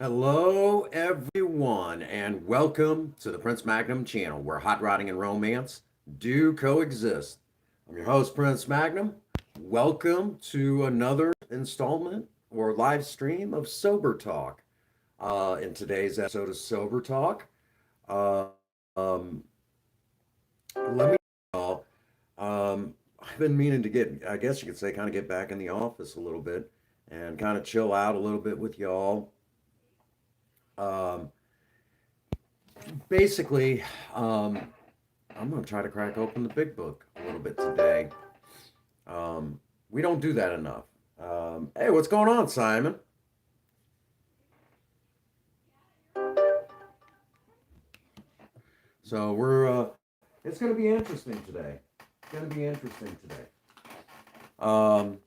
Hello, everyone, and welcome to the Prince Magnum channel where hot rodding and romance do coexist. I'm your host, Prince Magnum. Welcome to another installment or live stream of Sober Talk. In today's episode of Sober Talk, um, let me know. I've been meaning to get, I guess you could say, kind of get back in the office a little bit and kind of chill out a little bit with y'all. Um, Basically, um, I'm going to try to crack open the big book a little bit today. We don't do that enough. Hey, what's going on, Simon? So it's going to be interesting today. It's going to be interesting today. Um,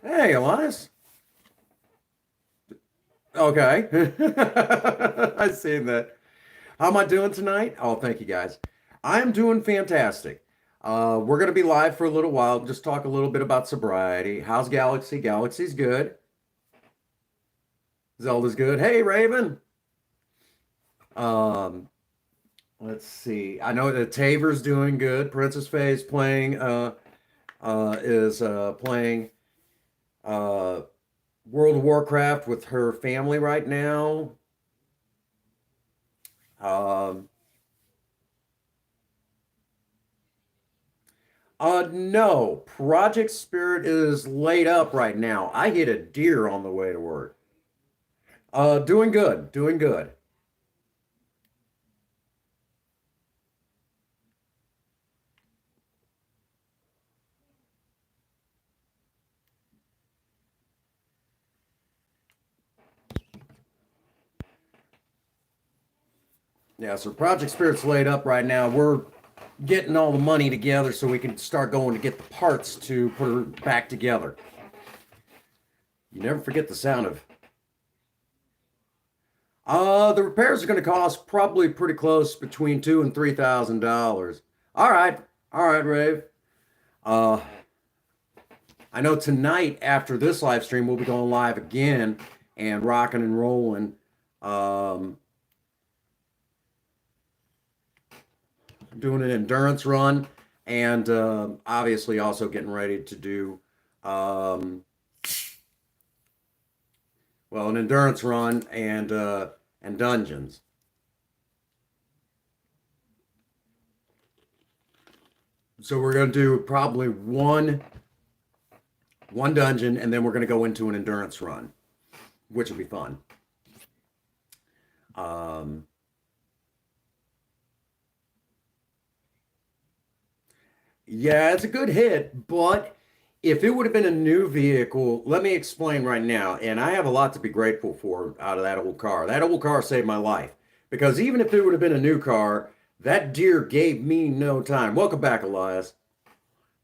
hey, Elias. Okay. I seen that. How am I doing tonight? Oh, thank you guys. I'm doing fantastic. We're going to be live for a little while, just talk a little bit about sobriety. How's Galaxy? Galaxy's good. Zelda's good. Hey, Raven. Um, let's see. I know that Tavor's doing good. Princess Faye's playing is playing uh World of Warcraft with her family right now. Um, no, Project Spirit is laid up right now. I hit a deer on the way to work. Doing good, doing good. Yeah, so Project Spirit's laid up right now. We're getting all the money together so we can start going to get the parts to put her back together. You never forget the sound of. The repairs are going to cost probably pretty close between $2,000 and $3,000. All right, Rave. Uh, I know tonight after this live stream we'll be going live again and rocking and rolling. Um, Doing an endurance run and obviously also getting ready to do um, an endurance run and dungeons. So we're going to do probably one dungeon, and then we're going to go into an endurance run, which will be fun. Um, yeah, it's a good hit, but if it would have been a new vehicle, let me explain right now, and I have a lot to be grateful for out of that old car. That old car saved my life because even if it would have been a new car, that deer gave me no time. Welcome back, Elias.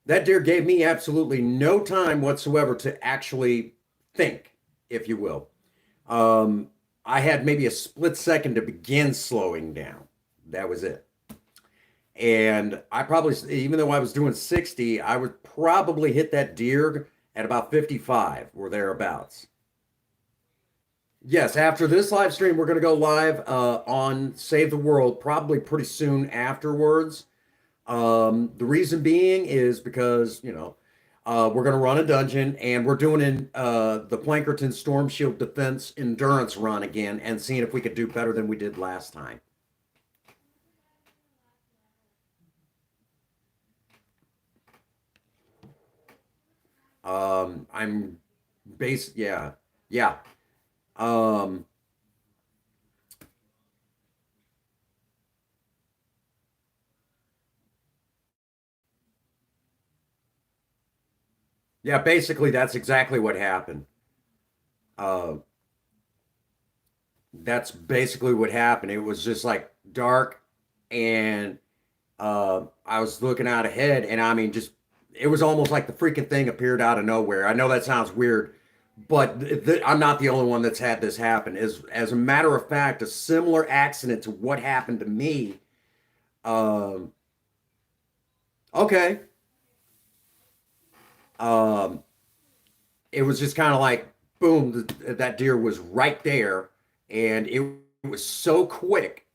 That deer gave me absolutely no time whatsoever to actually think, if you will. Um, I had maybe a split second to begin slowing down. That was it. And I probably, even though I was doing 60, I would probably hit that deer at about 55 or thereabouts. Yes, after this live stream, we're going to go live on Save the World probably pretty soon afterwards. The reason being is because, we're going to run a dungeon and we're doing the Plankerton Storm Shield Defense Endurance run again and seeing if we could do better than we did last time. I'm yeah, yeah. Um, yeah, basically that's exactly what happened. Uh, that's basically what happened. It was just like dark and I was looking out ahead, and I mean, just it was almost like the freaking thing appeared out of nowhere. I know that sounds weird, but I'm not the only one that's had this happen. As a matter of fact, a similar accident to what happened to me. Um, okay, um, it was just kind of like boom, that deer was right there, and it was so quick.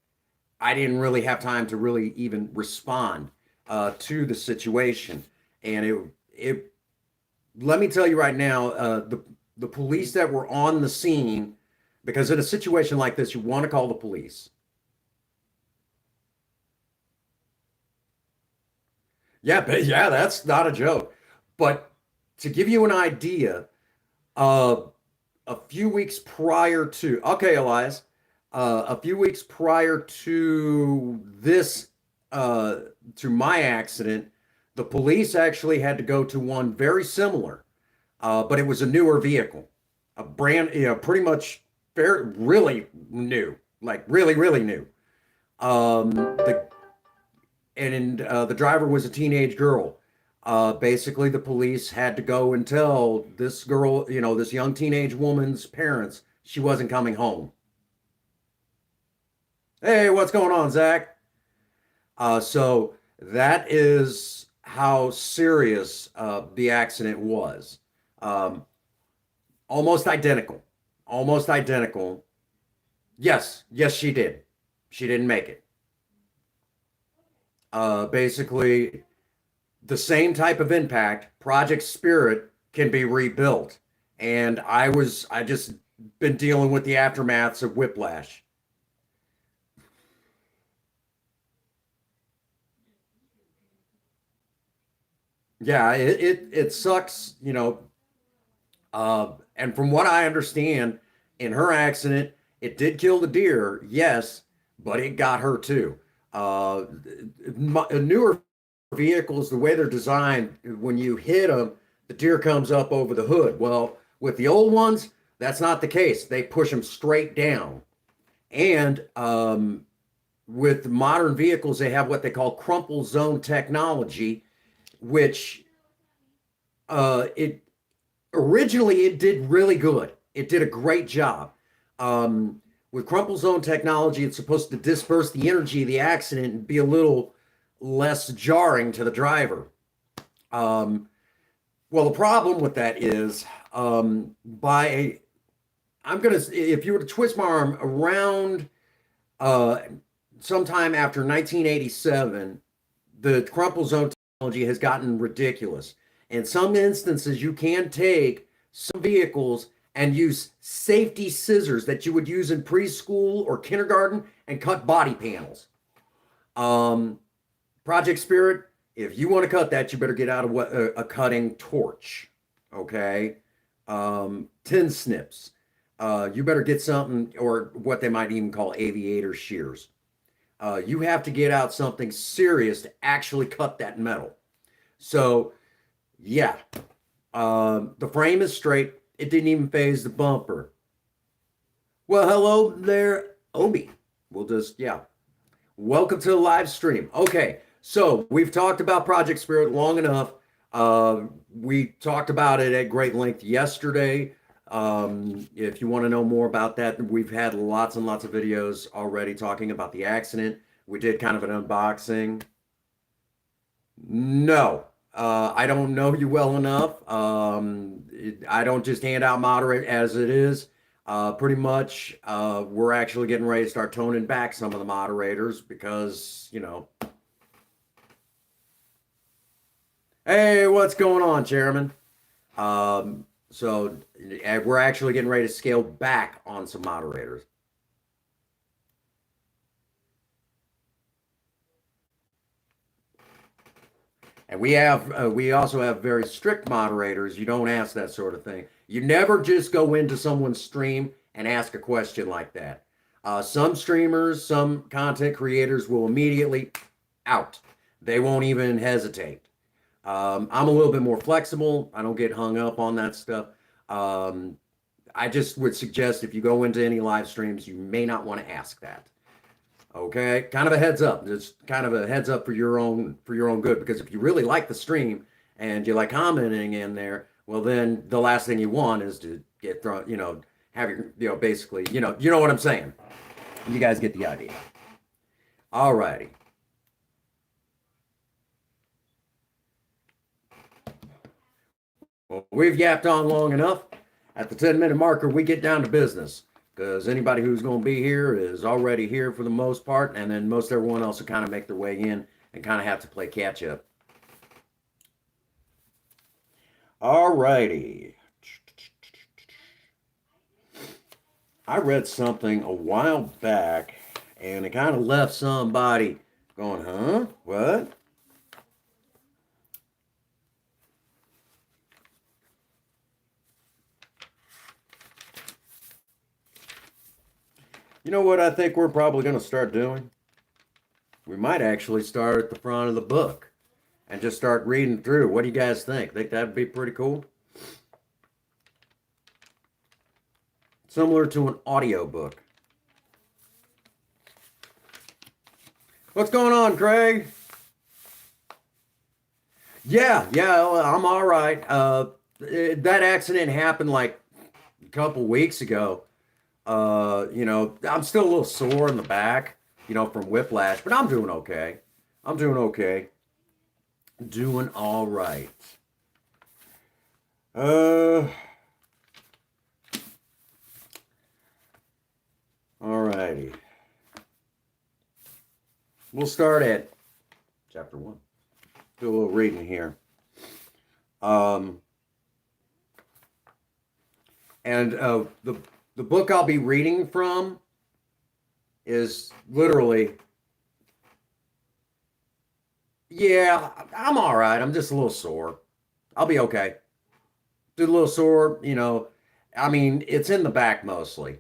I didn't really have time to really even respond to the situation, and it. Let me tell you right now, the police that were on the scene, because in a situation like this, you want to call the police. Yeah, but yeah, that's not a joke. But to give you an idea, uh, a few weeks prior to, okay, Elias, a few weeks prior to this, uh, to my accident, the police actually had to go to one very similar, but it was a newer vehicle, a brand, pretty much really new, like really, really new. The the driver was a teenage girl. Basically, the police had to go and tell this girl, this young teenage woman's parents she wasn't coming home. Hey, what's going on, Zach? So that is how serious the accident was. Um, Almost identical. Almost identical. Yes, yes, she did. She didn't make it. Basically, the same type of impact, Project Spirit can be rebuilt. And I just been dealing with the aftermaths of Whiplash. Yeah, it sucks, and from what I understand, in her accident, it did kill the deer, yes, but it got her too. Uh, Newer vehicles, the way they're designed, when you hit them, the deer comes up over the hood. Well, with the old ones, that's not the case. They push them straight down. And with modern vehicles, they have what they call crumple zone technology, which it originally it did really good. It did a great job. With crumple zone technology, it's supposed to disperse the energy of the accident and be a little less jarring to the driver. Um, well, the problem with that is by I'm gonna if you were to twist my arm around uh, sometime after 1987, the crumple zone technology has gotten ridiculous. In some instances, you can take some vehicles and use safety scissors that you would use in preschool or kindergarten and cut body panels. Um, Project Spirit, if you want to cut that, you better get out of what a cutting torch. Okay. Tin snips. You better get something, or what they might even call aviator shears. You have to get out something serious to actually cut that metal. So, yeah, the frame is straight. It didn't even phase the bumper. Well, hello there, Obi. We'll just, yeah. Welcome to the live stream. Okay, so we've talked about Project Spirit long enough. We talked about it at great length yesterday. If you want to know more about that, we've had lots and lots of videos already talking about the accident. We did kind of an unboxing. No, I don't know you well enough. I don't just hand out moderate as it is. Pretty much, we're actually getting ready to start toning back some of the moderators because, hey, what's going on, Chairman? So we're actually getting ready to scale back on some moderators. And we also have very strict moderators. You don't ask that sort of thing. You never just go into someone's stream and ask a question like that. Some streamers, some content creators will immediately out. They won't even hesitate. I'm a little bit more flexible. I don't get hung up on that stuff. Um, I just would suggest if you go into any live streams, you may not want to ask that. Okay, kind of a heads up. Just kind of a heads up for your own good. Because if you really like the stream and you like commenting in there, well, then the last thing you want is to get thrown. Have your basically you know what I'm saying. You guys get the idea. All righty. Well, we've yapped on long enough. At the 10-minute marker, we get down to business because anybody who's going to be here is already here for the most part, and then most everyone else will kind of make their way in and kind of have to play catch up. All righty. I read something a while back, and it kind of left somebody going, huh? What? You know what I think we're probably going to start doing? We might actually start at the front of the book and just start reading through. What do you guys think? Think that'd be pretty cool? Similar to an audio book. What's going on, Craig? Yeah, I'm all right. That accident happened like a couple weeks ago. I'm still a little sore in the back, from whiplash, but I'm doing okay. I'm doing okay. Doing all right. Uh, all righty. We'll start at chapter 1. Do a little reading here. Um, and the book I'll be reading from is literally, yeah, I'm all right. I'm just a little sore. I'll be okay. Just a little sore, I mean, it's in the back mostly.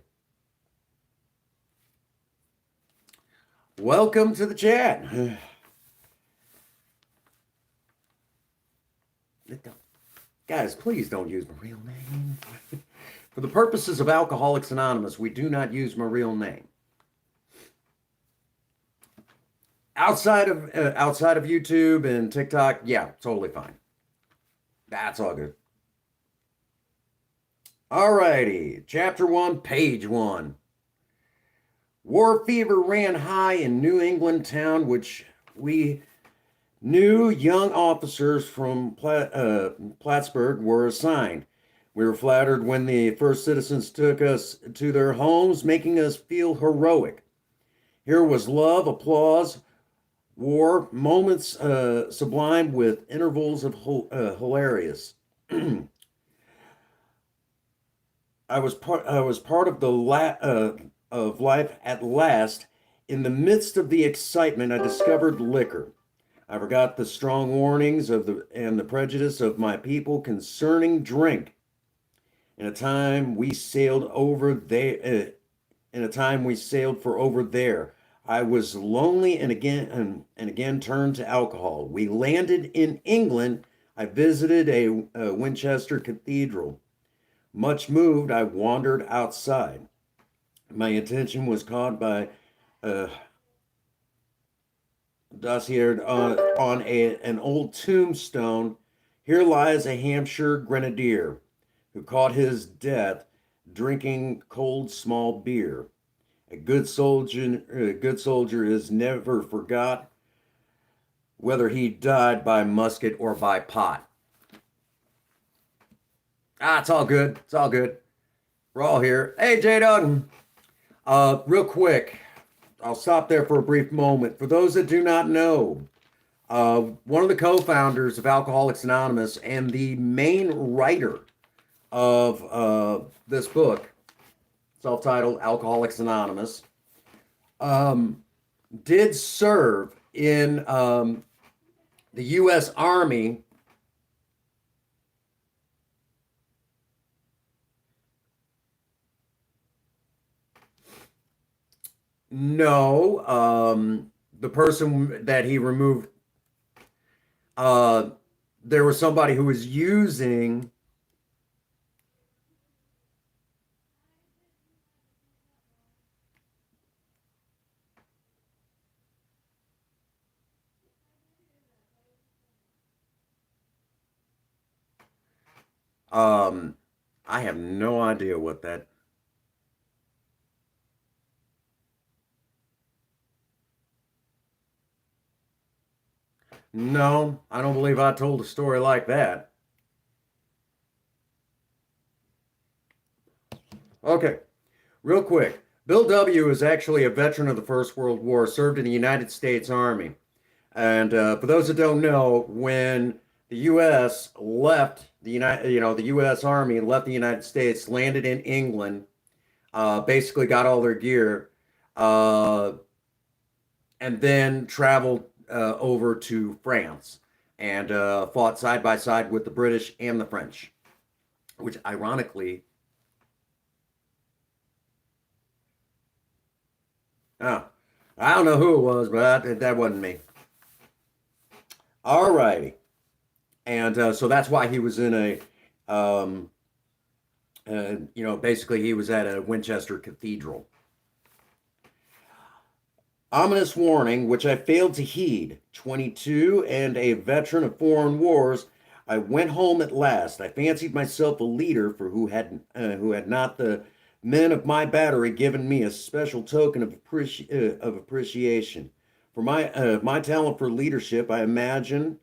Welcome to the chat. Guys, please don't use my real name. For the purposes of Alcoholics Anonymous, we do not use my real name. Outside of YouTube and TikTok, yeah, totally fine. That's all good. All righty, chapter 1, page 1. War fever ran high in New England town, which we new young officers from Plattsburgh were assigned. We were flattered when the first citizens took us to their homes, making us feel heroic. Here was love, applause, war, moments sublime with intervals of hilarious. I was part of of life at last. In the midst of the excitement, I discovered liquor. I forgot the strong warnings and the prejudice of my people concerning drink. In a time we sailed for over there, I was lonely and again turned to alcohol. We landed in England. I visited a Winchester Cathedral. Much moved, I wandered outside. My attention was caught by dossier on an old tombstone. Here lies a Hampshire grenadier who caught his death drinking cold small beer. A good soldier is never forgot, whether he died by musket or by pot. It's all good. It's all good. We're all here. Hey, J Duggan. Real quick, I'll stop there for a brief moment. For those that do not know, one of the co-founders of Alcoholics Anonymous and the main writer of this book, self-titled Alcoholics Anonymous, did serve in the U.S. Army. No, the person that he removed, there was somebody who was using I have no idea what that. No, I don't believe I told a story like that. Okay. Real quick, Bill W. is actually a veteran of the First World War, served in the United States Army. And for those that don't know, when the U.S. left the U.S. Army left the United States, landed in England, basically got all their gear, uh, and then traveled over to France and fought side by side with the British and the French, which ironically, uh, I don't know who it was, but that wasn't me. All righty. And so that's why he was in um, basically he was at a Winchester Cathedral. Ominous warning, which I failed to heed. 22 and a veteran of foreign wars, I went home at last. I fancied myself a leader for who had not the men of my battery given me a special token of appreciation for my talent for leadership. I imagine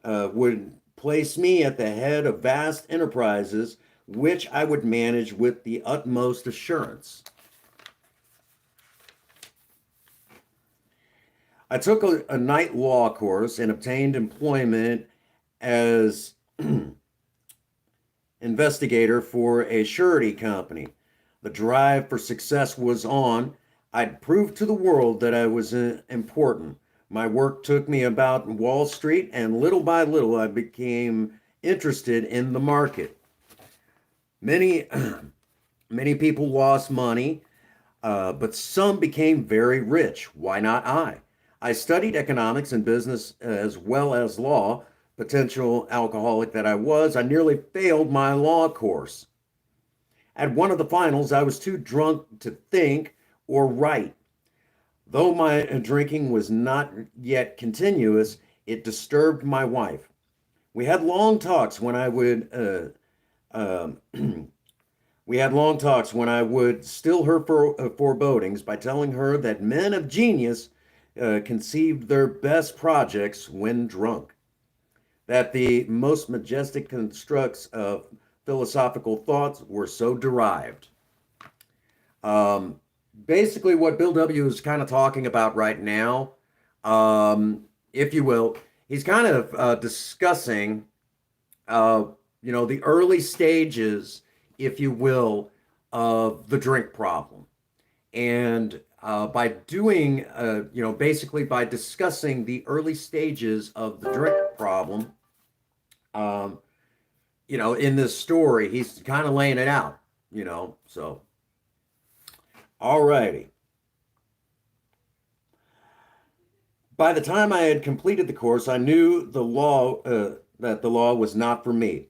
would place me at the head of vast enterprises, which I would manage with the utmost assurance. I took a night law course and obtained employment as investigator for a surety company. The drive for success was on. I'd proved to the world that I was important. My work took me about Wall Street, and little by little, I became interested in the market. Many, many people lost money, but some became very rich. Why not I? I studied economics and business as well as law. Potential alcoholic that I was, I nearly failed my law course. At one of the finals, I was too drunk to think or write. Though my drinking was not yet continuous, it disturbed my wife. We had long talks when I would we had long talks when I would still her forebodings by telling her that men of genius conceived their best projects when drunk, that the most majestic constructs of philosophical thoughts were so derived. Um, Basically, what Bill W. is kind of talking about right now, if you will, he's kind of discussing, uh, the early stages, if you will, of the drink problem. And by doing, basically by discussing the early stages of the drink problem, um, in this story, he's kind of laying it out, so, all righty. By the time I had completed the course, I knew that the law was not for me.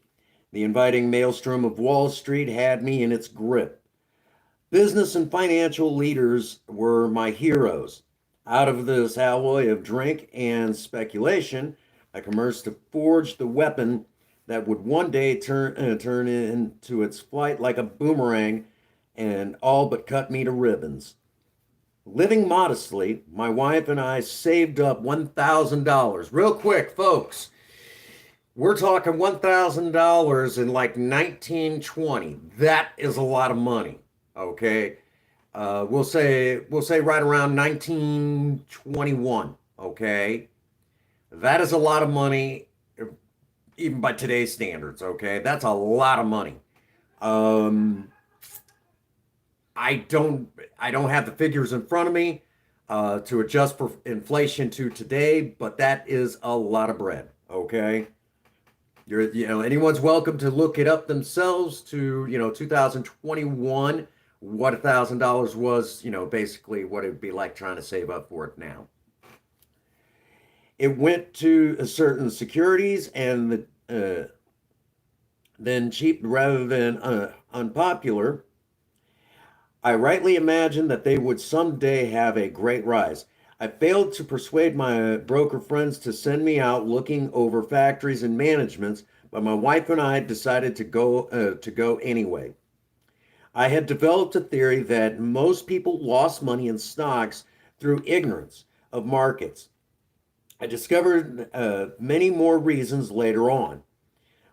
The inviting maelstrom of Wall Street had me in its grip. Business and financial leaders were my heroes. Out of this alloy of drink and speculation, I commenced to forge the weapon that would one day turn into its flight like a boomerang and all but cut me to ribbons. Living modestly, my wife and I saved up $1,000. Real quick, folks, we're talking $1,000 in like 1920. That is a lot of money. Okay. We'll say right around 1921. Okay. That is a lot of money, even by today's standards. Okay. That's a lot of money. Um, I don't have the figures in front of me to adjust for inflation to today, but that is a lot of bread. Okay. Anyone's welcome to look it up themselves to 2021, what $1,000 was, basically what it would be like trying to save up for it now. It went to certain securities and then cheap rather than unpopular. I rightly imagined that they would someday have a great rise. I failed to persuade my broker friends to send me out looking over factories and managements, but my wife and I decided to go anyway. I had developed a theory that most people lost money in stocks through ignorance of markets. I discovered many more reasons later on.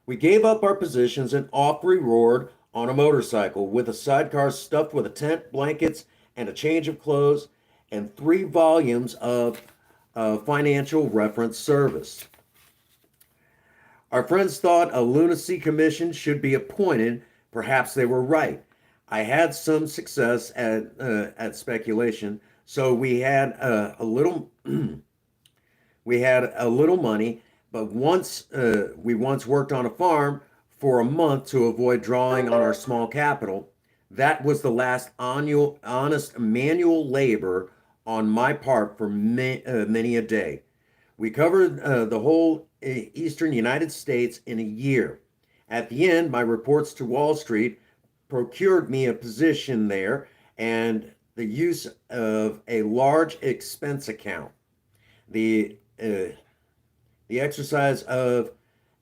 We gave up our positions and off we roared on a motorcycle with a sidecar stuffed with a tent, blankets, and a change of clothes, and 3 volumes of financial reference service. Our friends thought a lunacy commission should be appointed. Perhaps they were right. I had some success at speculation, so we had a little money. But we once worked on a farm for a month to avoid drawing on our small capital. That was the last annual honest manual labor on my part for many a day. We covered the whole eastern United States in a year. At the end, my reports to Wall Street procured me a position there and the use of a large expense account. The uh, the exercise of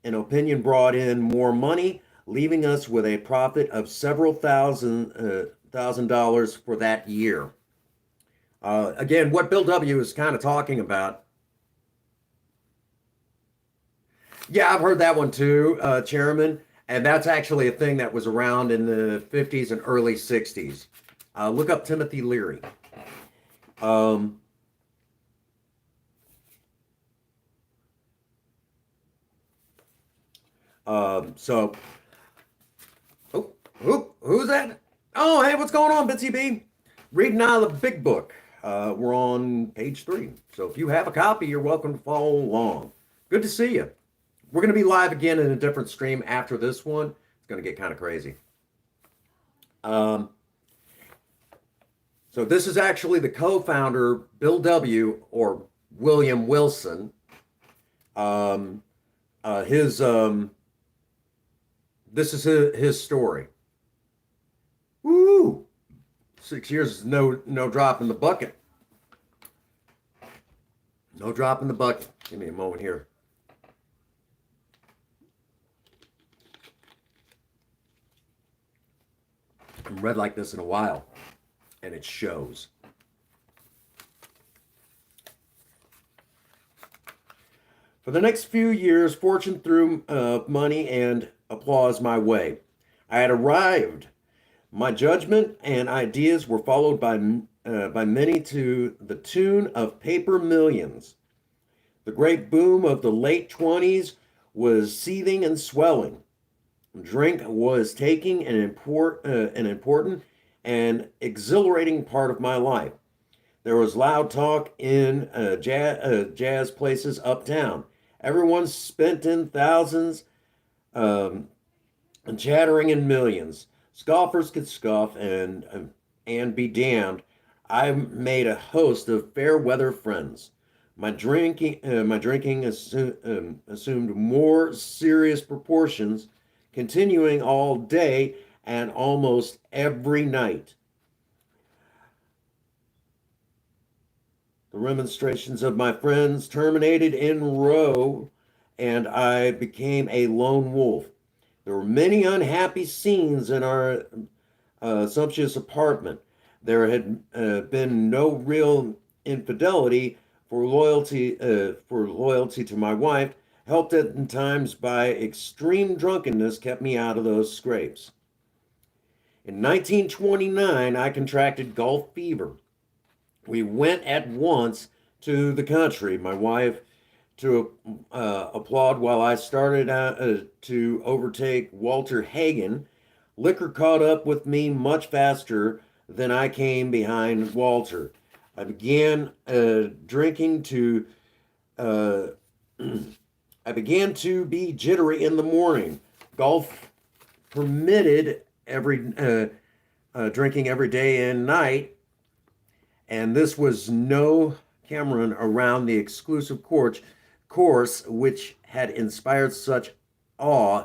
an opinion brought in more money, leaving us with a profit of several thousand dollars for that year. Again, what Bill W. is kind of talking about. Yeah, I've heard that one too, Chairman. And that's actually a thing that was around in the 50s and early 60s. Look up Timothy Leary. Um, so, who's that? Oh, hey, what's going on, Bitsy B? Reading out of the big book. We're on page 3. So if you have a copy, you're welcome to follow along. Good to see you. We're going to be live again in a different stream after this one. It's going to get kind of crazy. Um, so this is actually the co-founder, Bill W. or William Wilson. Um, his This is his story. Woo! 6 years, no drop in the bucket. No drop in the bucket. Give me a moment here. I haven't read like this in a while, and it shows. For the next few years, fortune threw money and applause my way. I had arrived. My judgment and ideas were followed by many to the tune of paper millions. The great boom of the late 20s was seething and swelling. Drink was taking an important and exhilarating part of my life. There was loud talk in jazz places uptown. Everyone spent in thousands, um, and chattering in millions. Scoffers could scoff and be damned. I made a host of fair weather friends. My drinking assumed more serious proportions, continuing all day and almost every night. The remonstrations of my friends terminated in row, and I became a lone wolf. There were many unhappy scenes in our sumptuous apartment. There had been no real infidelity for loyalty to my wife, helped at times by extreme drunkenness, kept me out of those scrapes. In 1929, I contracted Gulf fever. We went at once to the country. My wife to applaud while I started to overtake Walter Hagen. Liquor caught up with me much faster than I came behind Walter. I began drinking to. Uh, I began to be jittery in the morning. Golf permitted every drinking every day and night, and this was no Cameron around the exclusive course which had inspired such awe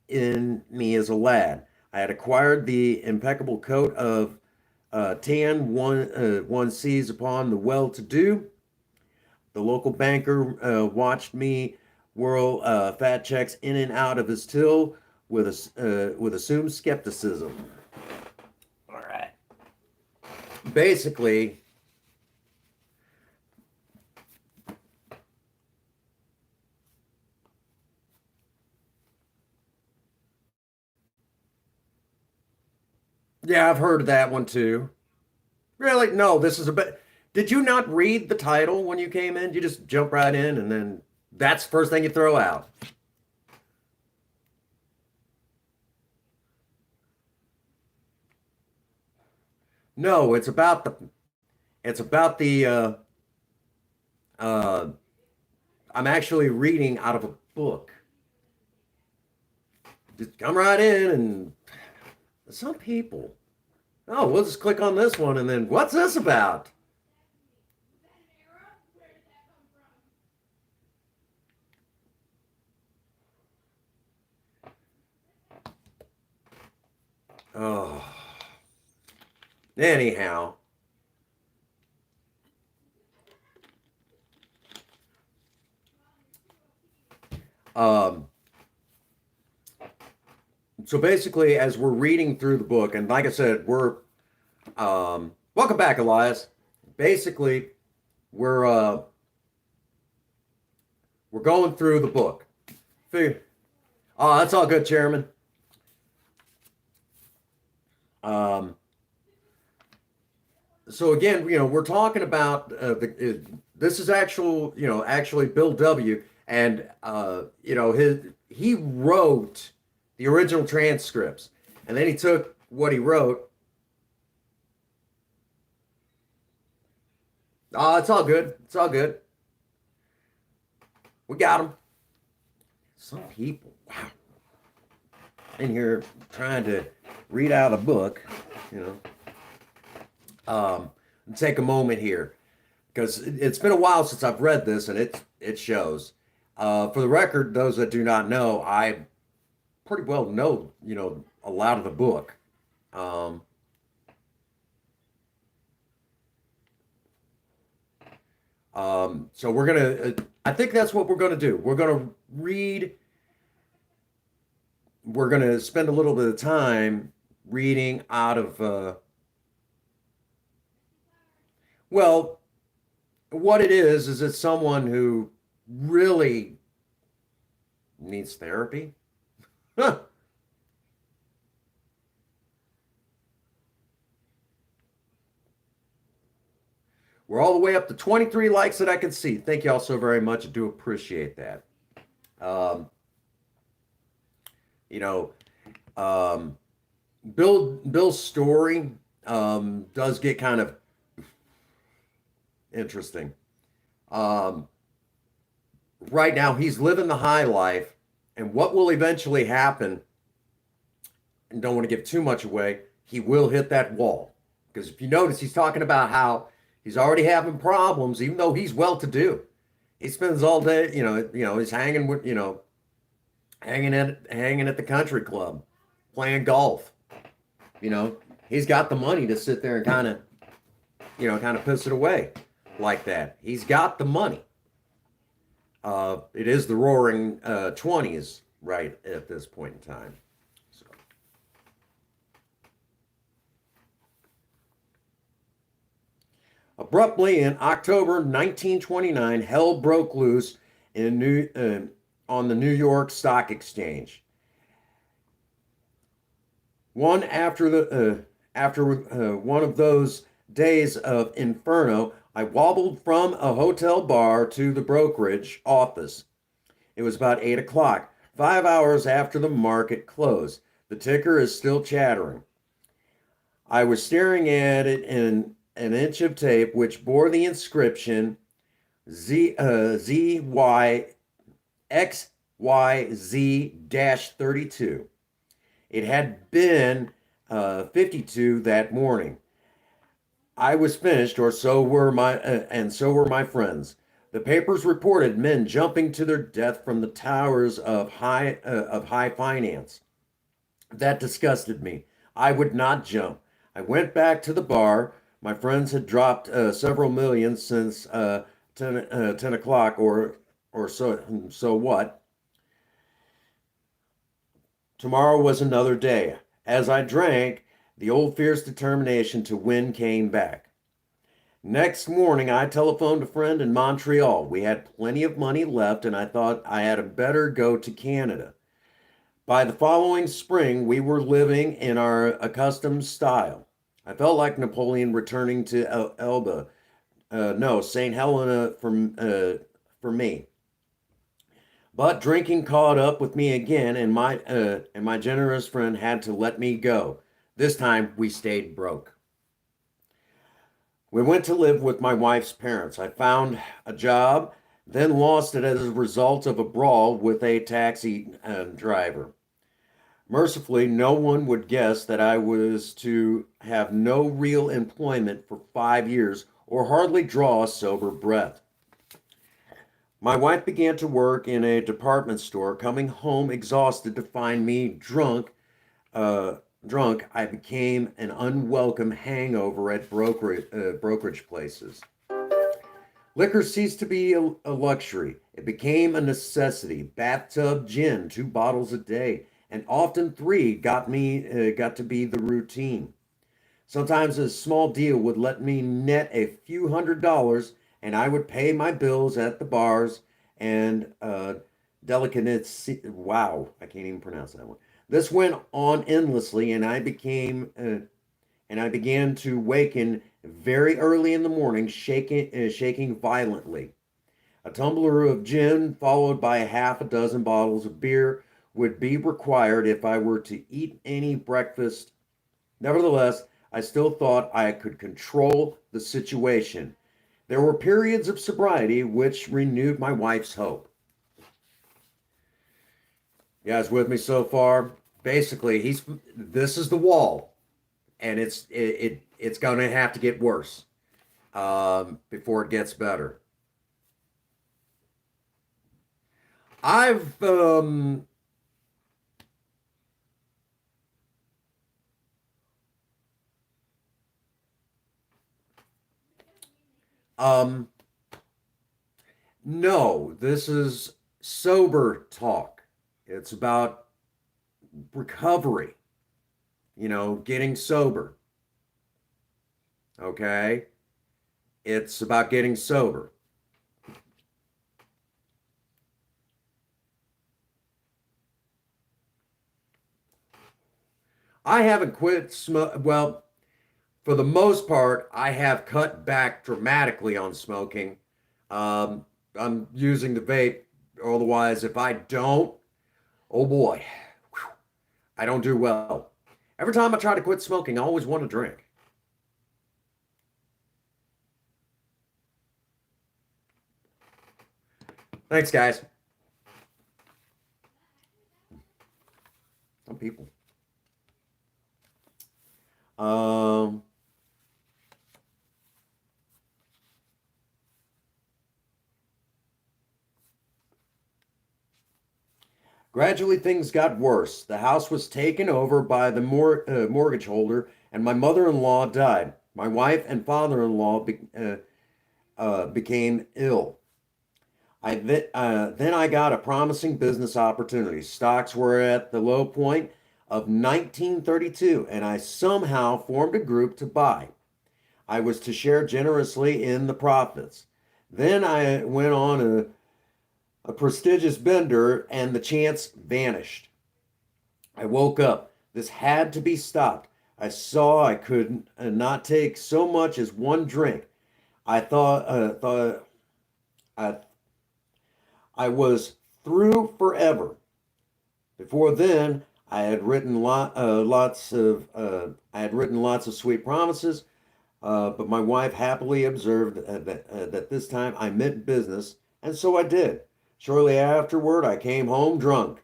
in me as a lad. I had acquired the impeccable coat of tan one sees upon the well-to-do. The local banker watched me whirl fat checks in and out of his till with assumed skepticism. All right. Basically, Yeah, I've heard of that one too. Really? No, this is a bit. Did you not read the title when you came in? You just jump right in and then that's the first thing you throw out. No, it's about the uh I'm actually reading out of a book. Just come right in and some people. Oh, we'll just click on this one and then what's this about? Oh, anyhow. Um, so basically, as we're reading through the book, and like I said, we're welcome back, Elias. Basically, we're uh, we're going through the book. Oh, that's all good, Chairman. Um, so again, we're talking about this is actually Bill W. And his he wrote the original transcripts, and then he took what he wrote. Oh, it's all good. It's all good. We got him. Some people, wow, in here trying to read out a book, you know. Take a moment here because it's been a while since I've read this, and it shows. For the record, those that do not know, I pretty well know a lot of the book. Um, so we're gonna. I think that's what we're gonna do. We're gonna read. We're gonna spend a little bit of time reading out of. Well, what it is it's someone who really needs therapy. Huh. We're all the way up to 23 likes that I can see. Thank you all so very much. I do appreciate that. Um, you know, um, Bill's story does get kind of interesting. Um, right now, he's living the high life, and what will eventually happen, and don't want to give too much away, he will hit that wall. Because if you notice, he's talking about how he's already having problems, even though he's well to do. He spends all day, he's hanging with, hanging at the country club, playing golf. You know, he's got the money to sit there and kind of piss it away like that. He's got the money. It is the roaring 20s right at this point in time. So, abruptly in October 1929, hell broke loose on the New York Stock Exchange. One after one of those days of inferno, I wobbled from a hotel bar to the brokerage office. It was about 8 o'clock, 5 hours after the market closed. The ticker is still chattering. I was staring at it in an inch of tape which bore the inscription ZYXYZ 32. It had been 52 that morning. I was finished, or so were and so were my friends. The papers reported men jumping to their death from the towers of high finance. That disgusted me. I would not jump. I went back to the bar. My friends had dropped several million since 10 o'clock, or so. So what? Tomorrow was another day. As I drank, the old fierce determination to win came back. Next morning, I telephoned a friend in Montreal. We had plenty of money left, and I thought I had better go to Canada. By the following spring, we were living in our accustomed style. I felt like Napoleon returning to Elba. No, St. Helena for me. But drinking caught up with me again, and my generous friend had to let me go. This time we stayed broke. We went to live with my wife's parents. I found a job, then lost it as a result of a brawl with a taxi driver. Mercifully, no one would guess that I was to have no real employment for 5 years or hardly draw a sober breath. My wife began to work in a department store, coming home exhausted to find me uh, drunk. I became an unwelcome hangover at brokerage places. Liquor ceased to be a luxury. It became a necessity. Bathtub gin, 2 bottles a day, and often three got to be the routine. Sometimes a small deal would let me net a few $100s, and I would pay my bills at the bars and delicatessen. Wow, I can't even pronounce that one. This went on endlessly, and I began to waken very early in the morning, shaking violently. A tumbler of gin, followed by half a dozen bottles of beer, would be required if I were to eat any breakfast. Nevertheless, I still thought I could control the situation. There were periods of sobriety which renewed my wife's hope. You guys with me so far? Basically, he's this is the wall, and it's going to have to get worse before it gets better. I've um no, this is sober talk. It's about recovery, getting sober. Okay? It's about getting sober. I haven't quit smoke. Well, for the most part, I have cut back dramatically on smoking. I'm using the vape. Otherwise, if I don't, oh boy, I don't do well. Every time I try to quit smoking, I always want to drink. Thanks, guys. Some people. Um, Gradually, things got worse. The house was taken over by the mortgage holder, and my mother in law died. My wife and father in law became ill. Then I got a promising business opportunity. Stocks were at the low point of 1932, and I somehow formed a group to buy. I was to share generously in the profits. Then I went on a prestigious bender, and the chance vanished. I woke up. This had to be stopped. I saw I could not take so much as one drink. I thought I, I was through forever. Before then, I had written lots of sweet promises, but my wife happily observed that this time I meant business, and so I did. Shortly afterward, I came home drunk.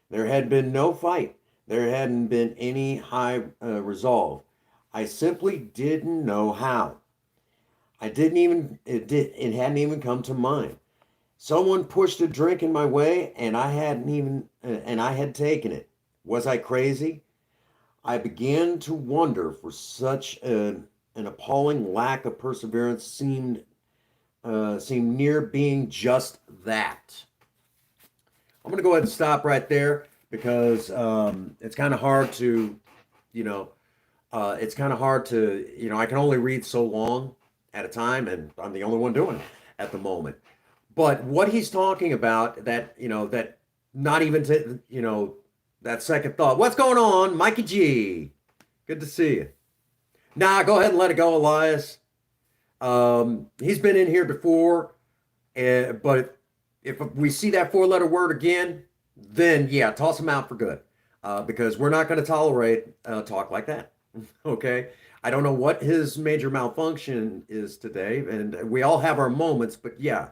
There had been no fight. There hadn't been any high resolve. I simply didn't know how. I didn't even it hadn't even come to mind. Someone pushed a drink in my way, and I had taken it. Was I crazy? I began to wonder, for an appalling lack of perseverance seemed near being just that. I'm going to go ahead and stop right there because it's kind of hard to, you know, it's kind of hard to, I can only read so long at a time, and I'm the only one doing it at the moment. But what he's talking about, that, that not even to, that second thought. What's going on, Mikey G? Good to see you. Nah, go ahead and let it go, Elias. He's been in here before, but if we see that four-letter word again, then yeah, toss him out for good, because we're not going to tolerate talk like that. Okay, I don't know what his major malfunction is today, and we all have our moments, but yeah,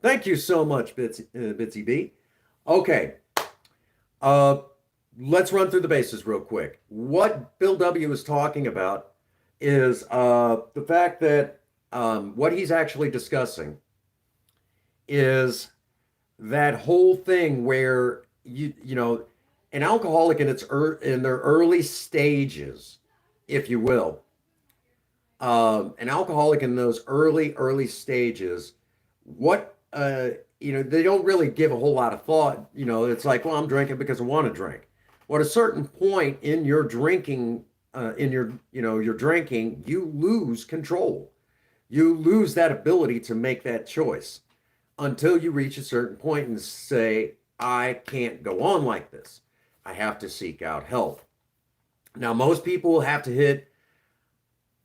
thank you so much, Bitsy B. Okay, uh, let's run through the bases real quick. What Bill W is talking about is the fact that what he's actually discussing is that whole thing where an alcoholic in in their early stages, if you will, an alcoholic in those early stages, what they don't really give a whole lot of thought. It's like, well, I'm drinking because I want to drink. Well, at a certain point in your drinking, your drinking, you lose control. You lose that ability to make that choice until you reach a certain point and say, I can't go on like this. I have to seek out help. Now, most people have to hit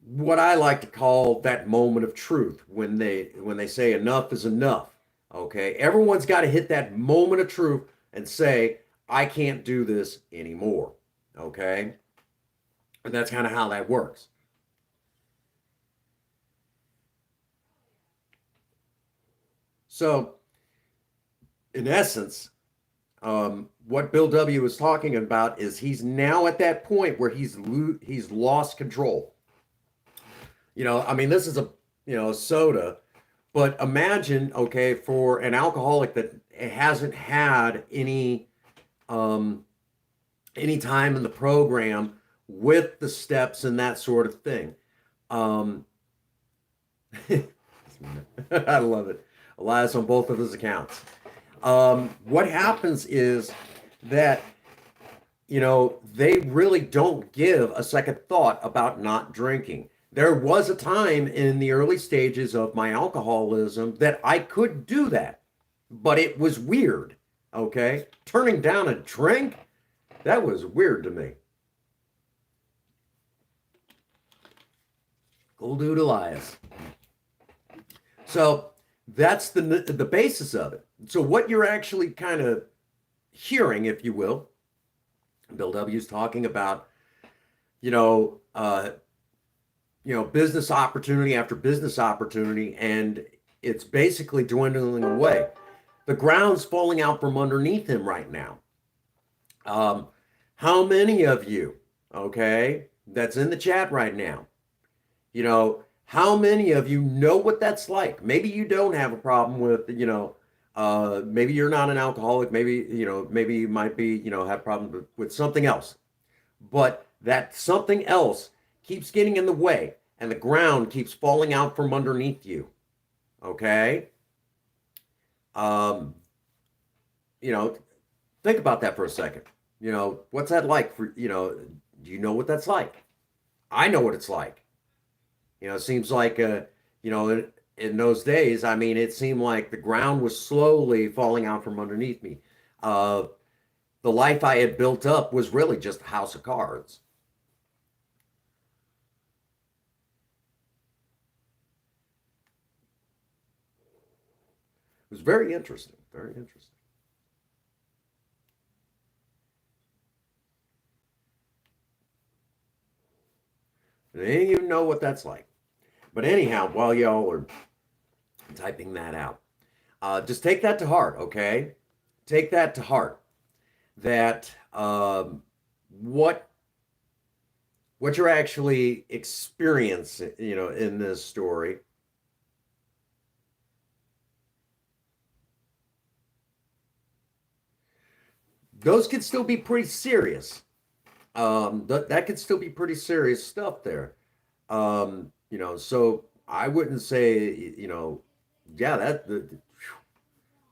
what I like to call that moment of truth when they say enough is enough. Okay, everyone's got to hit that moment of truth and say, I can't do this anymore. Okay, and that's kind of how that works. So, in essence, what Bill W is talking about is he's now at that point where he's lost control. I mean, this is a soda, but imagine, okay, for an alcoholic that hasn't had um, any time in the program with the steps and that sort of thing. Um, I love it. Elias on both of his accounts. What happens is that they really don't give a second thought about not drinking. There was a time in the early stages of my alcoholism that I could do that, but it was weird. Okay, turning down a drink, that was weird to me. Cool dude, Elias. So that's the basis of it. So what you're actually kind of hearing, if you will, Bill W is talking about, you know, uh, business opportunity after business opportunity, and it's basically dwindling away. The ground's falling out from underneath him right now. Um, how many of you, okay, that's in the chat right now, how many of you know what that's like? Maybe you don't have a problem with, maybe you're not an alcoholic. Maybe, maybe you might be, have problems with something else. But that something else keeps getting in the way and the ground keeps falling out from underneath you. Okay? Um, you know, think about that for a second. What's that like for, do you know what that's like? I know what it's like. It seems like, in those days, I mean, it seemed like the ground was slowly falling out from underneath me. Uh, the life I had built up was really just a house of cards. It was very interesting, very interesting. And they didn't even know what that's like. But anyhow, while y'all are typing that out, just take that to heart, okay? Take that to heart. That what you're actually experiencing, in this story, those could still be pretty serious. That could still be pretty serious stuff there. So I wouldn't say, yeah,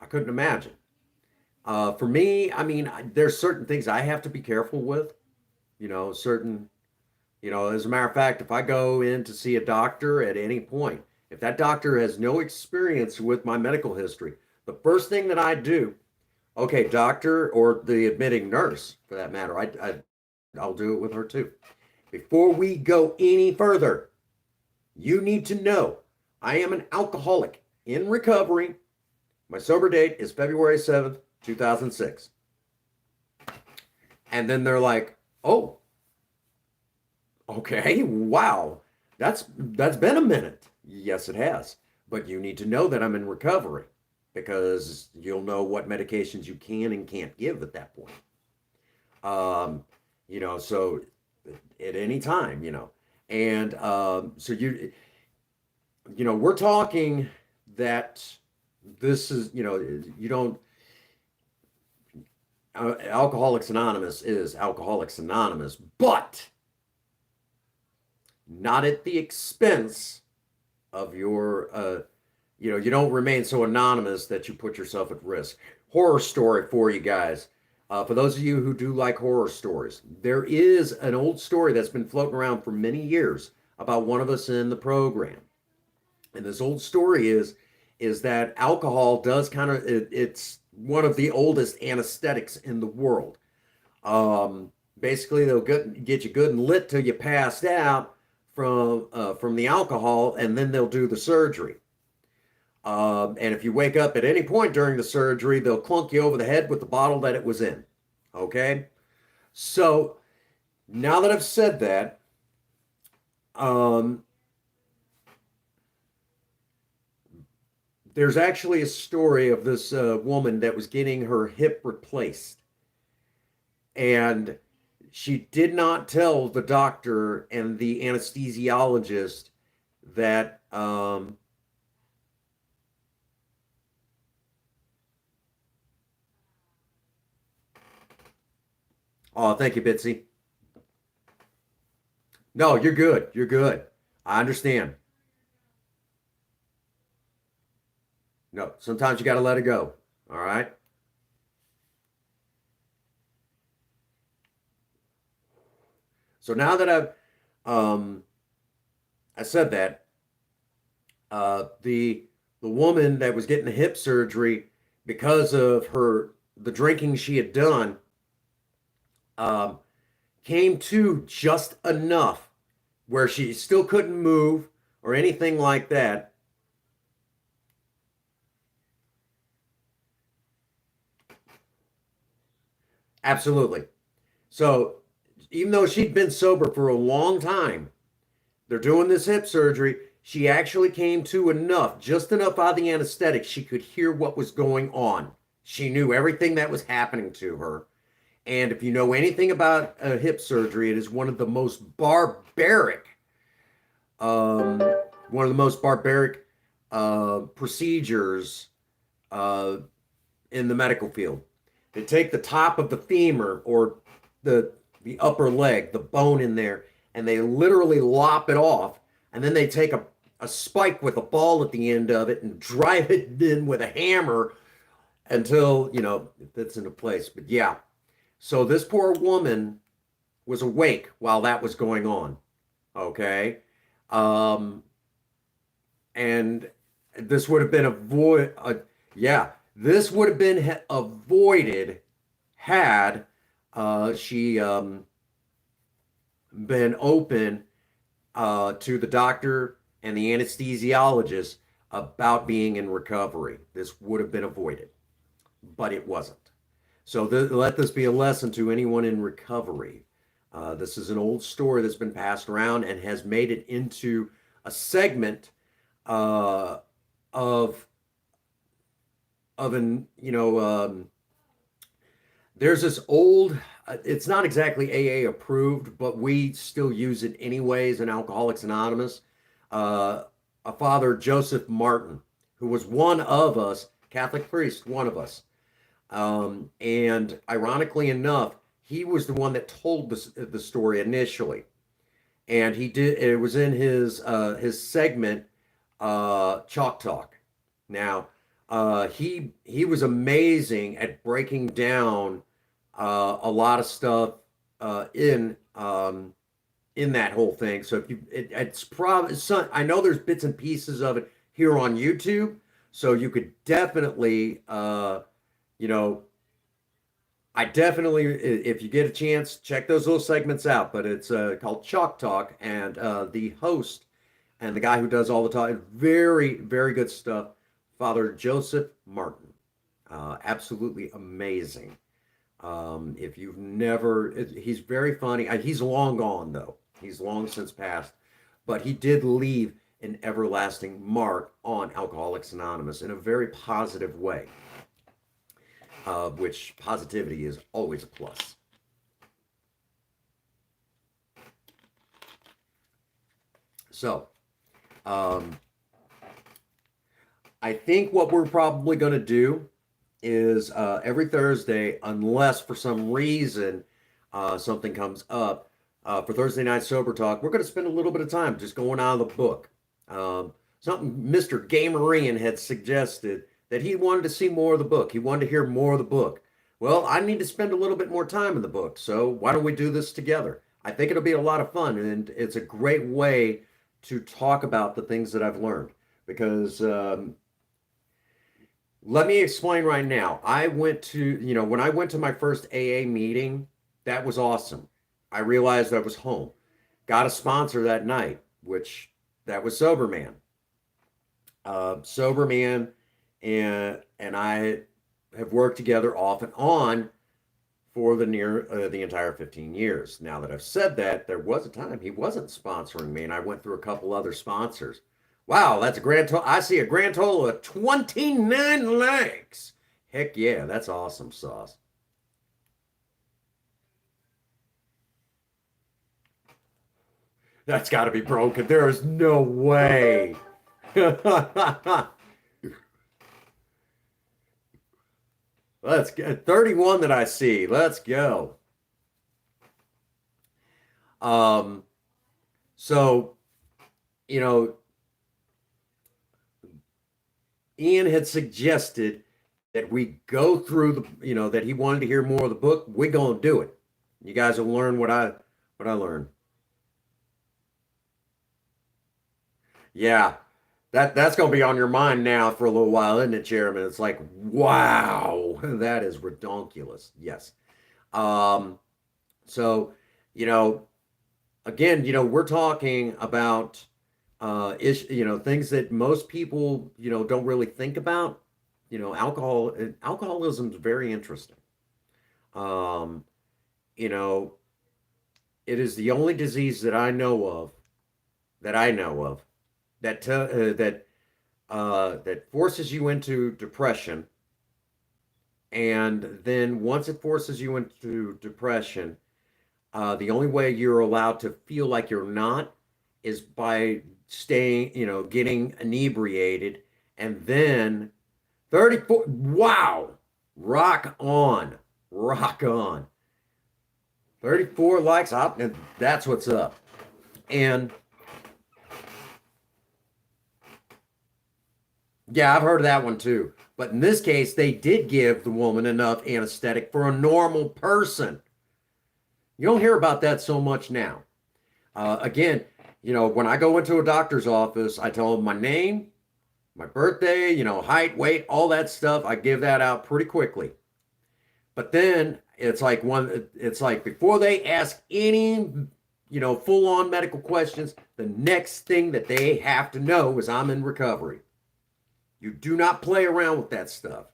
I couldn't imagine. For me, I mean, there's certain things I have to be careful with, certain, as a matter of fact, if I go in to see a doctor at any point, if that doctor has no experience with my medical history, the first thing that I do Okay, doctor or the admitting nurse for that matter. I'll do it with her too. Before we go any further, you need to know I am an alcoholic in recovery. My sober date is February 7th, 2006. And then they're like, "Oh, okay, wow. That's been a minute." Yes, it has. But you need to know that I'm in recovery because you'll know what medications you can and can't give at that point. Um, so at any time, and so we're talking that this is, you don't. Alcoholics Anonymous is Alcoholics Anonymous, but not at the expense of your you don't remain so anonymous that you put yourself at risk. Horror story for you guys. For those of you who do like horror stories, there is an old story that's been floating around for many years about one of us in the program. And this old story is that alcohol does it's one of the oldest anesthetics in the world. Basically, they'll get you good and lit till you passed out from the alcohol, and then they'll do the surgery. And if you wake up at any point during the surgery, they'll clunk you over the head with the bottle that it was in. Okay? So now that I've said that, there's actually a story of this woman that was getting her hip replaced. And she did not tell the doctor and the anesthesiologist that oh, thank you, Bitsy. No, you're good. You're good. I understand. No, sometimes you got to let it go. All right. So now that um, I said that, the woman that was getting the hip surgery because of the drinking she had done um, came to just enough where she still couldn't move or anything like that. Absolutely. So even though she'd been sober for a long time, they're doing this hip surgery. She actually came to enough, just enough out of the anesthetic, she could hear what was going on. She knew everything that was happening to her. And if you know anything about hip surgery, it is um, one of the most barbaric procedures uh, in the medical field. They take the top of the femur or the the upper leg, the bone in there, and they literally lop it off, and then they take a spike with a ball at the end of it and drive it in with a hammer until it fits into place. But yeah, so this poor woman was awake while that was going on. Okay, um, and this would have been yeah, this would have been avoided had she been open to the doctor and the anesthesiologist about being in recovery. This would have been avoided, but it wasn't. So let this be a lesson to anyone in recovery. This is an old story that's been passed around and has made it into a segment uh, of an there's this old, it's not exactly AA approved, but we still use it anyways in Alcoholics Anonymous. Uh, a Father Joseph Martin, who was one of us, Catholic priest, one of us. And ironically enough, he was the one that told the story initially. And it was in his segment, Chalk Talk. Now, he was amazing at breaking down a lot of stuff in that whole thing. So if it's probably I know there's bits and pieces of it here on YouTube, so you could definitely you know I definitely, if you get a chance, check those little segments out. But it's called Chalk Talk, and the host and the guy who does all the talk, very, very good stuff. Father Joseph Martin, absolutely amazing. If you've never, he's very funny. He's long gone though. He's long since passed, but he did leave an everlasting mark on Alcoholics Anonymous in a very positive way, which positivity is always a plus. So, um, I think what we're probably going to do is every Thursday, unless for some reason something comes up, for Thursday Night Sober Talk, we're going to spend a little bit of time just going out of the book. Something Mr. Gamerian had suggested that he wanted to see more of the book. He wanted to hear more of the book. Well, I need to spend a little bit more time in the book. So why don't we do this together? I think it'll be a lot of fun, and it's a great way to talk about the things that I've learned. Because let me explain right now. I went to, when I went to my first AA meeting, that was awesome. I realized I was home. Got a sponsor that night, which that was Sober Man. Sober Man and I have worked together off and on for the entire 15 years. Now that I've said that, there was a time he wasn't sponsoring me, and I went through a couple other sponsors. Wow, that's a grand total. I see a grand total of 29 likes. Heck yeah, that's awesome sauce. That's got to be broken. There is no way. Let's get 31 that I see. Let's go. Um, so, you know, Ian had suggested that we go through that he wanted to hear more of the book. We're gonna do it. You guys will learn what I learned. Yeah, that's gonna be on your mind now for a little while, isn't it, Chairman? It's like, wow, that is redonkulous. Yes. Um, so, you know, again, we're talking about things that most people, don't really think about. Alcoholism is very interesting. Um, you know, it is the only disease that I know of that forces you into depression, and then once it forces you into depression, the only way you're allowed to feel like you're not is by staying, getting inebriated, and then 34. Wow, rock on, rock on. 34 likes up, and that's what's up. And yeah, I've heard of that one too. But in this case, they did give the woman enough anesthetic for a normal person. You don't hear about that so much now. Again, when I go into a doctor's office, I tell them my name, my birthday, height, weight, all that stuff. I give that out pretty quickly. But then it's like before they ask any, full on medical questions, the next thing that they have to know is I'm in recovery. You do not play around with that stuff.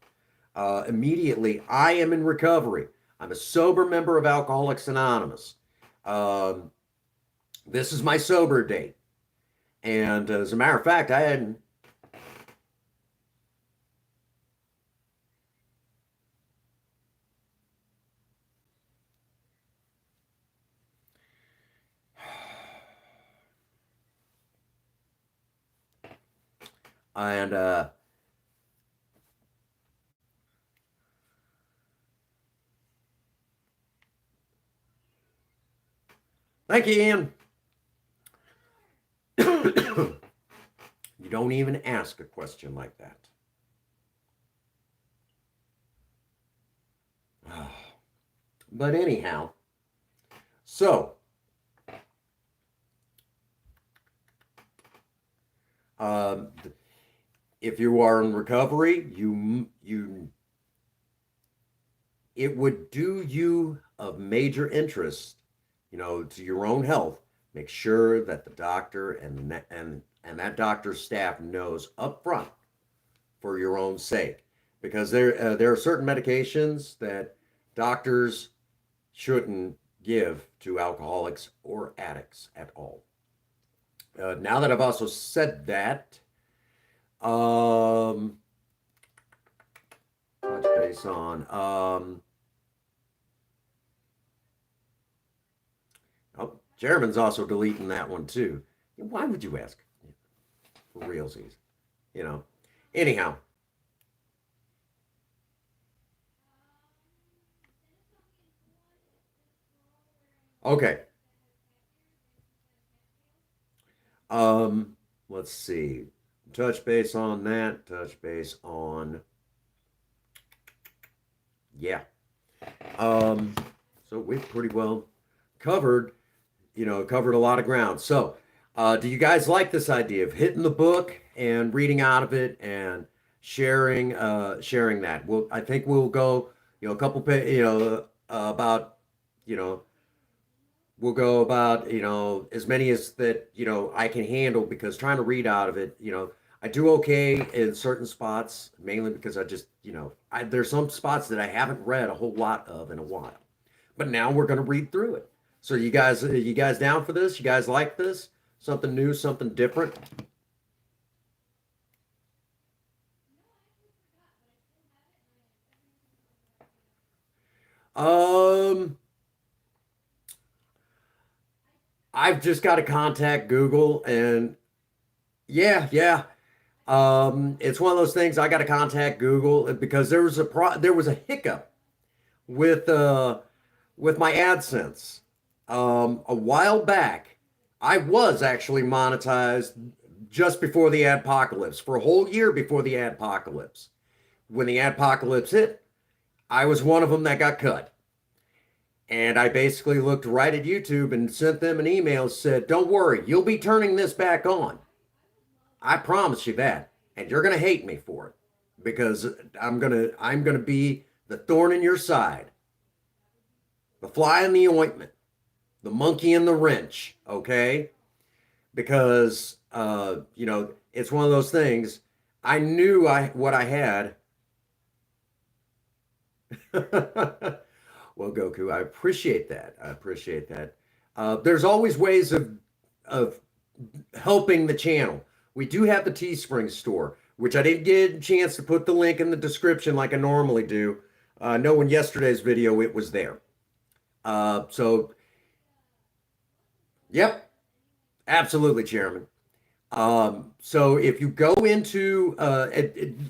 Immediately, I am in recovery. I'm a sober member of Alcoholics Anonymous. Um, this is my sober date. And as a matter of fact, I hadn't. And thank you, Ian. You don't even ask a question like that. But anyhow, so um, if you are in recovery, you it would do you of major interest, to your own health. Make sure that the doctor and that doctor's staff knows up front for your own sake, because there are certain medications that doctors shouldn't give to alcoholics or addicts at all. Now that I've also said that, touch base on. Oh, Chairman's also deleting that one too. Why would you ask? For realsies, you know. Anyhow, okay. Let's see. Touch base on that. Touch base on, yeah. Um, so we've pretty well covered, covered a lot of ground. So, do you guys like this idea of hitting the book and reading out of it and sharing that? I think we'll go, a couple, about, you know, we'll go about, as many as that, I can handle, because trying to read out of it, I do okay in certain spots, mainly because I just, there's some spots that I haven't read a whole lot of in a while. But now we're going to read through it. So you guys down for this? You guys like this? Something new, something different? Um, I've just got to contact Google, and yeah, yeah. It's one of those things I got to contact Google, because there was a hiccup with my AdSense. A while back, I was actually monetized just before the adpocalypse, for a whole year before the adpocalypse. When the adpocalypse hit, I was one of them that got cut. And I basically looked right at YouTube and sent them an email, said, "Don't worry, you'll be turning this back on. I promise you that. And you're going to hate me for it, because I'm going to be the thorn in your side, the fly in the ointment, the monkey in the wrench, okay? Because it's one of those things. I knew I what I had." Well, Goku, I appreciate that. I appreciate that. There's always ways of helping the channel. We do have the Teespring store, which I didn't get a chance to put the link in the description like I normally do. I know in yesterday's video it was there. So, yep, absolutely, Chairman. So if you go into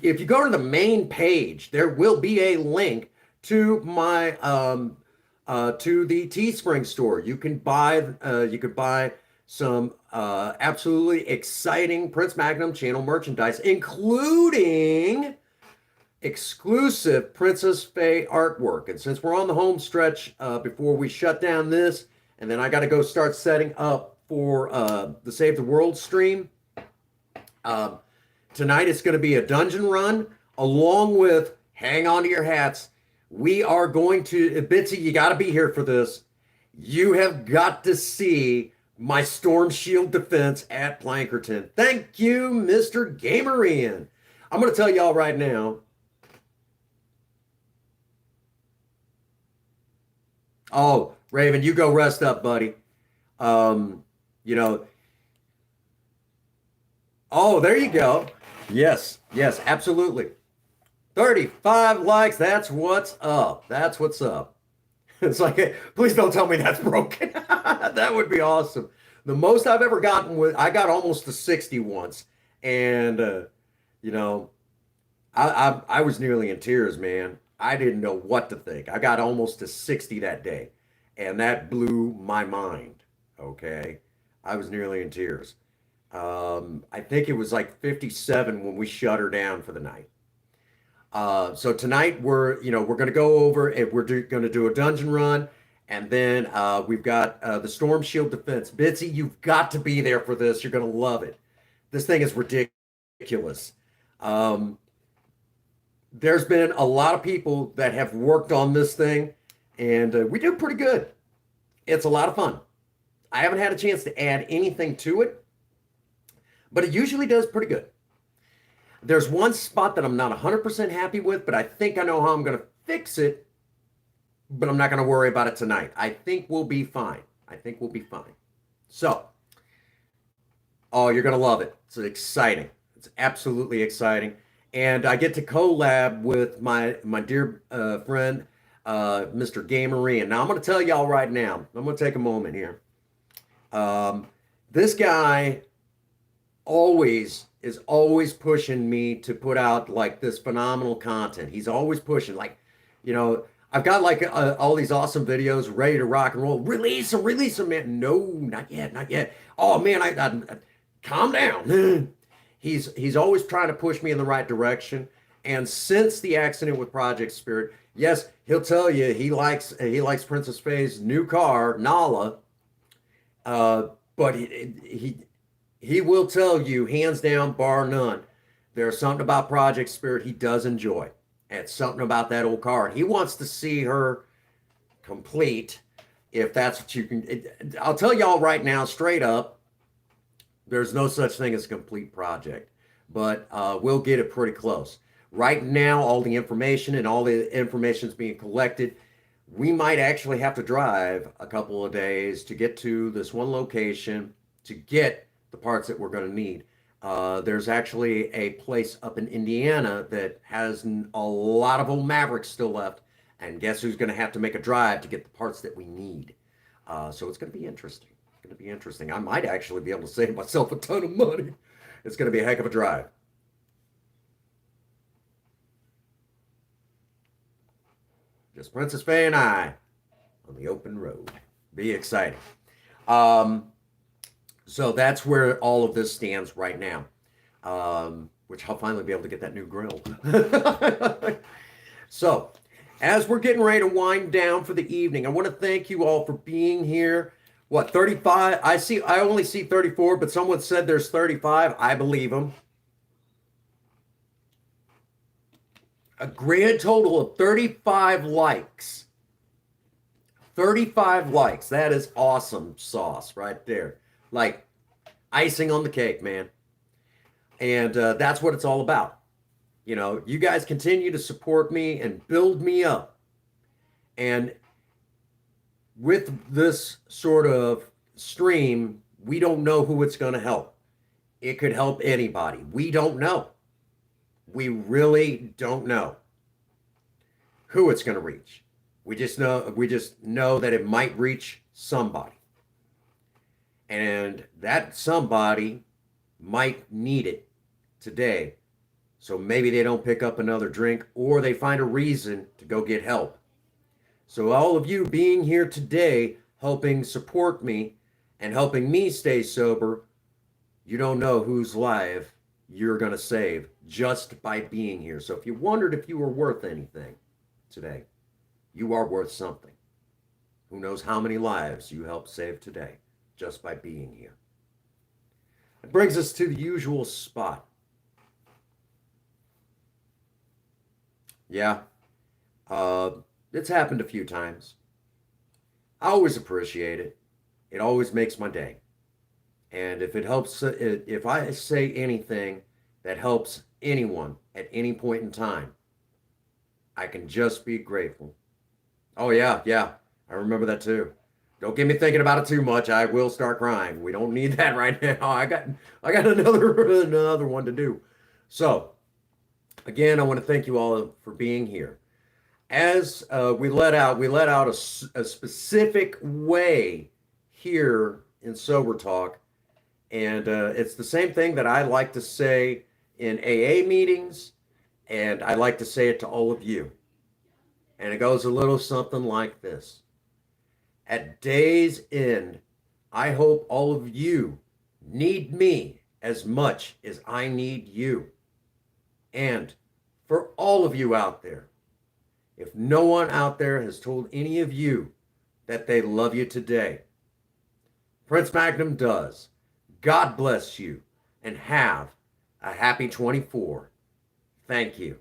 if you go to the main page, there will be a link to my to the Teespring store. You could buy some absolutely exciting Prince Magnum channel merchandise, including exclusive Princess Faye artwork. And since we're on the home stretch, before we shut down this, and then I got to go start setting up for the Save the World stream. Um, Tonight it's going to be a dungeon run, along with, hang on to your hats. We are going to, Bitsy, you got to be here for this. You have got to see my Storm Shield defense at Plankerton. Thank you, Mr. Gamerian. I'm going to tell y'all right now. Oh, Raven, you go rest up, buddy. Um, you know, oh, there you go. Yes, yes, absolutely. 35 likes. That's what's up. That's what's up. It's like, please don't tell me that's broken. That would be awesome. The most I've ever gotten was, I got almost to 60 once. And, you know, I was nearly in tears, man. I didn't know what to think. I got almost to 60 that day. And that blew my mind. Okay. I was nearly in tears. I think it was like 57 when we shut her down for the night. So tonight we're going to go over, and going to do a dungeon run, and then we've got the Storm Shield defense. Bitsy, you've got to be there for this. You're going to love it. This thing is ridiculous. Um, there's been a lot of people that have worked on this thing, and we do pretty good. It's a lot of fun. I haven't had a chance to add anything to it, but it usually does pretty good. There's one spot that I'm not 100% happy with, but I think I know how I'm going to fix it, but I'm not going to worry about it tonight. I think we'll be fine. I think we'll be fine. So, oh, you're going to love it. It's exciting. It's absolutely exciting. And I get to collab with my dear friend, Mr. Gamerian. Now, I'm going to tell y'all right now, I'm going to take a moment here. This guy always is always pushing me to put out like this phenomenal content. He's always pushing, like, I've got like all these awesome videos ready to rock and roll. Release them, man. No, not yet, not yet. Oh man, I calm down. He's always trying to push me in the right direction. And since the accident with Project Spirit, yes, he'll tell you he likes Princess Faye's new car, Nala. But he will tell you, hands down, bar none, there's something about Project Spirit he does enjoy. And something about that old car. He wants to see her complete, if that's what you can. I'll tell y'all right now, straight up, there's no such thing as a complete project, but we'll get it pretty close. Right now, all the information is being collected. We might actually have to drive a couple of days to get to this one location to get the parts that we're going to need. There's actually a place up in Indiana that has a lot of old Mavericks still left. And guess who's going to have to make a drive to get the parts that we need? So it's going to be interesting. It's going to be interesting. I might actually be able to save myself a ton of money. It's going to be a heck of a drive. Just Princess Faye and I on the open road. Be exciting. So that's where all of this stands right now, which I'll finally be able to get that new grill. So as we're getting ready to wind down for the evening, I want to thank you all for being here. What, 35? I only see 34, but someone said there's 35. I believe them. A grand total of 35 likes. 35 likes. That is awesome sauce right there. Like icing on the cake, man. And that's what it's all about. You guys continue to support me and build me up. And with this sort of stream, we don't know who it's going to help. It could help anybody. We don't know. We really don't know who it's going to reach. We just know that it might reach somebody. And that somebody might need it today. So maybe they don't pick up another drink or they find a reason to go get help. So all of you being here today, helping support me and helping me stay sober, you don't know whose life you're going to save just by being here. So if you wondered if you were worth anything today, you are worth something. Who knows how many lives you helped save today just by being here. It brings us to the usual spot. Yeah, it's happened a few times. I always appreciate it. It always makes my day. And if it helps, if I say anything that helps anyone at any point in time, I can just be grateful. Oh yeah, I remember that too. Don't get me thinking about it too much. I will start crying. We don't need that right now. I got another one to do. So, again, I want to thank you all for being here. As we let out a specific way here in Sober Talk, and it's the same thing that I like to say in AA meetings, and I like to say it to all of you. And it goes a little something like this. At day's end, I hope all of you need me as much as I need you. And for all of you out there, if no one out there has told any of you that they love you today, Prince Magnum does. God bless you and have a happy 24. Thank you.